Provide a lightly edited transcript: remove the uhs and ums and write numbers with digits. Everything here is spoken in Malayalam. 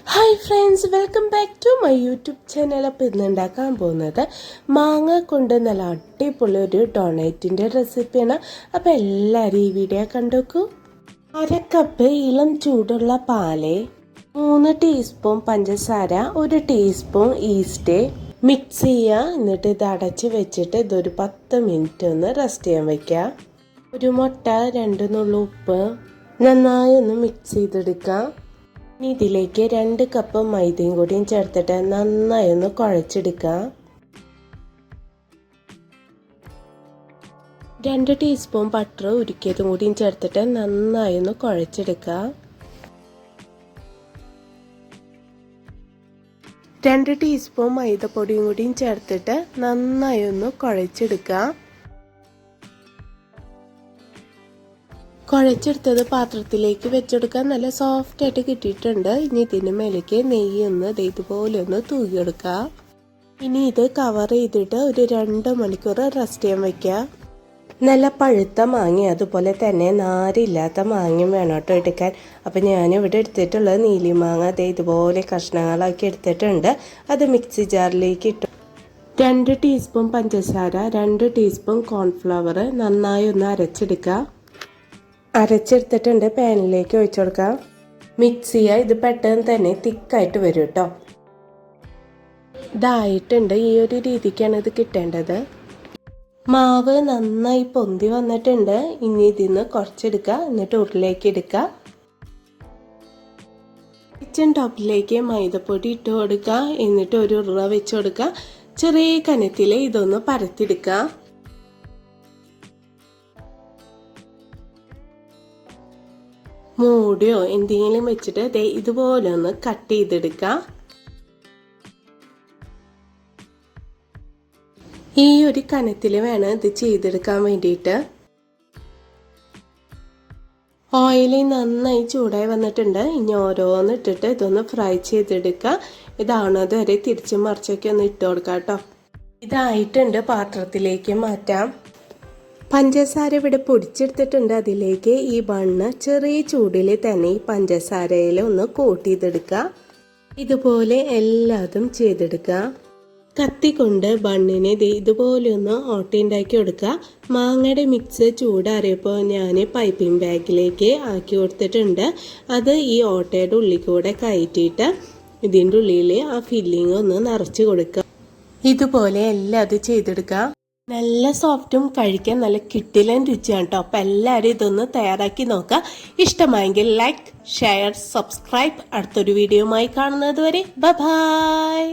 Hi friends, welcome back to my YouTube channel. അപ്പോൾ ഇന്ന് ഉണ്ടാക്കാൻ പോകുന്നത് മാങ്ങ കൊണ്ട് നല്ല അടിപൊളി ഒരു ഡൊണേറ്റിൻ്റെ റെസിപ്പിയാണ്. അപ്പോൾ എല്ലാവരും ഈ വീഡിയോ കണ്ടുവെക്കൂ. 1 കപ്പ് ഇളം ചൂടുള്ള പാല്, 3 ടീസ്പൂൺ പഞ്ചസാര, 1 ടീസ്പൂൺ ഈസ്റ്റ് മിക്സ് ചെയ്യുക. എന്നിട്ട് ഇത് അടച്ച് വെച്ചിട്ട് ഇതൊരു 10 മിനിറ്റ് ഒന്ന് റെസ്റ്റ് ചെയ്യാൻ വയ്ക്കുക. ഒരു മുട്ട, 2 നുള്ളു ഉപ്പ്, നന്നായി ഒന്ന് മിക്സ് ചെയ്തെടുക്കുക. ഇനി ഇതിലേക്ക് 2 കപ്പ് മൈദയും കൂടിയും ചേർത്തിട്ട് നന്നായി ഒന്ന് കുഴച്ചെടുക്കുക. 2 ടീസ്പൂൺ ബട്ടർ ഉരുക്കിയതും കൂടിയും ചേർത്തിട്ട് നന്നായി ഒന്ന് കുഴച്ചെടുക്കുക. 2 ടീസ്പൂൺ മൈദപ്പൊടിയും കൂടിയും ചേർത്തിട്ട് നന്നായി ഒന്ന് കുഴച്ചെടുക്കുക. കുഴച്ചെടുത്തത് പാത്രത്തിലേക്ക് വെച്ചെടുക്കാൻ നല്ല സോഫ്റ്റ് ആയിട്ട് കിട്ടിയിട്ടുണ്ട്. ഇനി ഇതിന് മേലേക്ക് നെയ്യ് ഒന്ന് ഇതുപോലെ ഒന്ന് തൂക്കിയെടുക്കുക. ഇനി ഇത് കവർ ചെയ്തിട്ട് ഒരു 2 മണിക്കൂർ റെസ്റ്റ് ചെയ്യാൻ വയ്ക്കുക. നല്ല പഴുത്ത മാങ്ങ, അതുപോലെ തന്നെ നാരില്ലാത്ത മാങ്ങയും വേണം കേട്ടോ എടുക്കാൻ. അപ്പം ഞാനിവിടെ എടുത്തിട്ടുള്ളത് നീലി മാങ്ങ ഇതുപോലെ കഷ്ണങ്ങളാക്കി എടുത്തിട്ടുണ്ട്. അത് മിക്സി ജാറിലേക്ക് ഇട്ടു. 2 ടീസ്പൂൺ പഞ്ചസാര, 2 ടീസ്പൂൺ കോൺഫ്ലവർ നന്നായി ഒന്ന് അരച്ചെടുക്കുക. അരച്ചെടുത്തിട്ടുണ്ട്, പാനിലേക്ക് ഒഴിച്ചു കൊടുക്കാം. മിക്സ് ചെയ്യുക. ഇത് പെട്ടെന്ന് തന്നെ തിക്കായിട്ട് വരും കേട്ടോ. ഇതായിട്ടുണ്ട്. ഈ ഒരു രീതിക്കാണ് ഇത് കിട്ടേണ്ടത്. മാവ് നന്നായി പൊന്തി വന്നിട്ടുണ്ട്. ഇനി ഇതിന്ന് കുറച്ചെടുക്കുക, എന്നിട്ട് ഉരുളിലേക്ക് എടുക്കുക. കിച്ചൺ ടോപ്പിലേക്ക് മൈദപ്പൊടി ഇട്ട് കൊടുക്കുക. എന്നിട്ട് ഒരു ഉരുള വെച്ച് കൊടുക്കുക. ചെറിയ കനത്തിൽ ഇതൊന്ന് പരത്തിയെടുക്കുക. മൂടിയോ എന്തെങ്കിലും വെച്ചിട്ട് ഇതുപോലെ ഒന്ന് കട്ട് ചെയ്തെടുക്കുക. ഈ ഒരു കനത്തിൽ വേണം ഇത് ചെയ്തെടുക്കാൻ വേണ്ടിയിട്ട്. ഓയിൽ നന്നായി ചൂടായി വന്നിട്ടുണ്ട്. ഇനി ഓരോന്ന് ഇട്ടിട്ട് ഇതൊന്ന് ഫ്രൈ ചെയ്തെടുക്കുക. ഇതാണത് വരെ തിരിച്ചും മറിച്ചൊക്കെ ഒന്ന് ഇട്ട് കൊടുക്കാം കേട്ടോ. ഇതായിട്ടുണ്ട്, പാത്രത്തിലേക്ക് മാറ്റാം. പഞ്ചസാര ഇവിടെ പൊടിച്ചെടുത്തിട്ടുണ്ട്. അതിലേക്ക് ഈ ബണ്ണ് ചെറിയ ചൂടിൽ തന്നെ ഈ പഞ്ചസാരയിൽ ഒന്ന് കോട്ട് ചെയ്തെടുക്കുക. ഇതുപോലെ എല്ലാതും ചെയ്തെടുക്കുക. കത്തി കൊണ്ട് ബണ്ണിനെ ഇതുപോലെ ഒന്ന് ഓട്ടയുണ്ടാക്കി കൊടുക്കുക. മാങ്ങയുടെ മിക്സ് ചൂടാറിയപ്പോൾ ഞാൻ പൈപ്പിംഗ് ബാഗിലേക്ക് ആക്കി കൊടുത്തിട്ടുണ്ട്. അത് ഈ ഓട്ടയുടെ ഉള്ളിൽ കൂടെ കയറ്റിയിട്ട് ഇതിൻ്റെ ഉള്ളിൽ ആ ഫില്ലിങ് ഒന്ന് നിറച്ച് കൊടുക്കുക. ഇതുപോലെ എല്ലാം അത് ചെയ്തെടുക്കുക. നല്ല സോഫ്റ്റും കഴിക്കാൻ നല്ല കിടിലൻ രുചിയാണ് കേട്ടോ. അപ്പം എല്ലാവരും ഇതൊന്ന് തയ്യാറാക്കി നോക്കുക. ഇഷ്ടമായെങ്കിൽ ലൈക്ക്, ഷെയർ, സബ്സ്ക്രൈബ്. അടുത്തൊരു വീഡിയോയുമായി കാണുന്നത് വരെ ബൈ.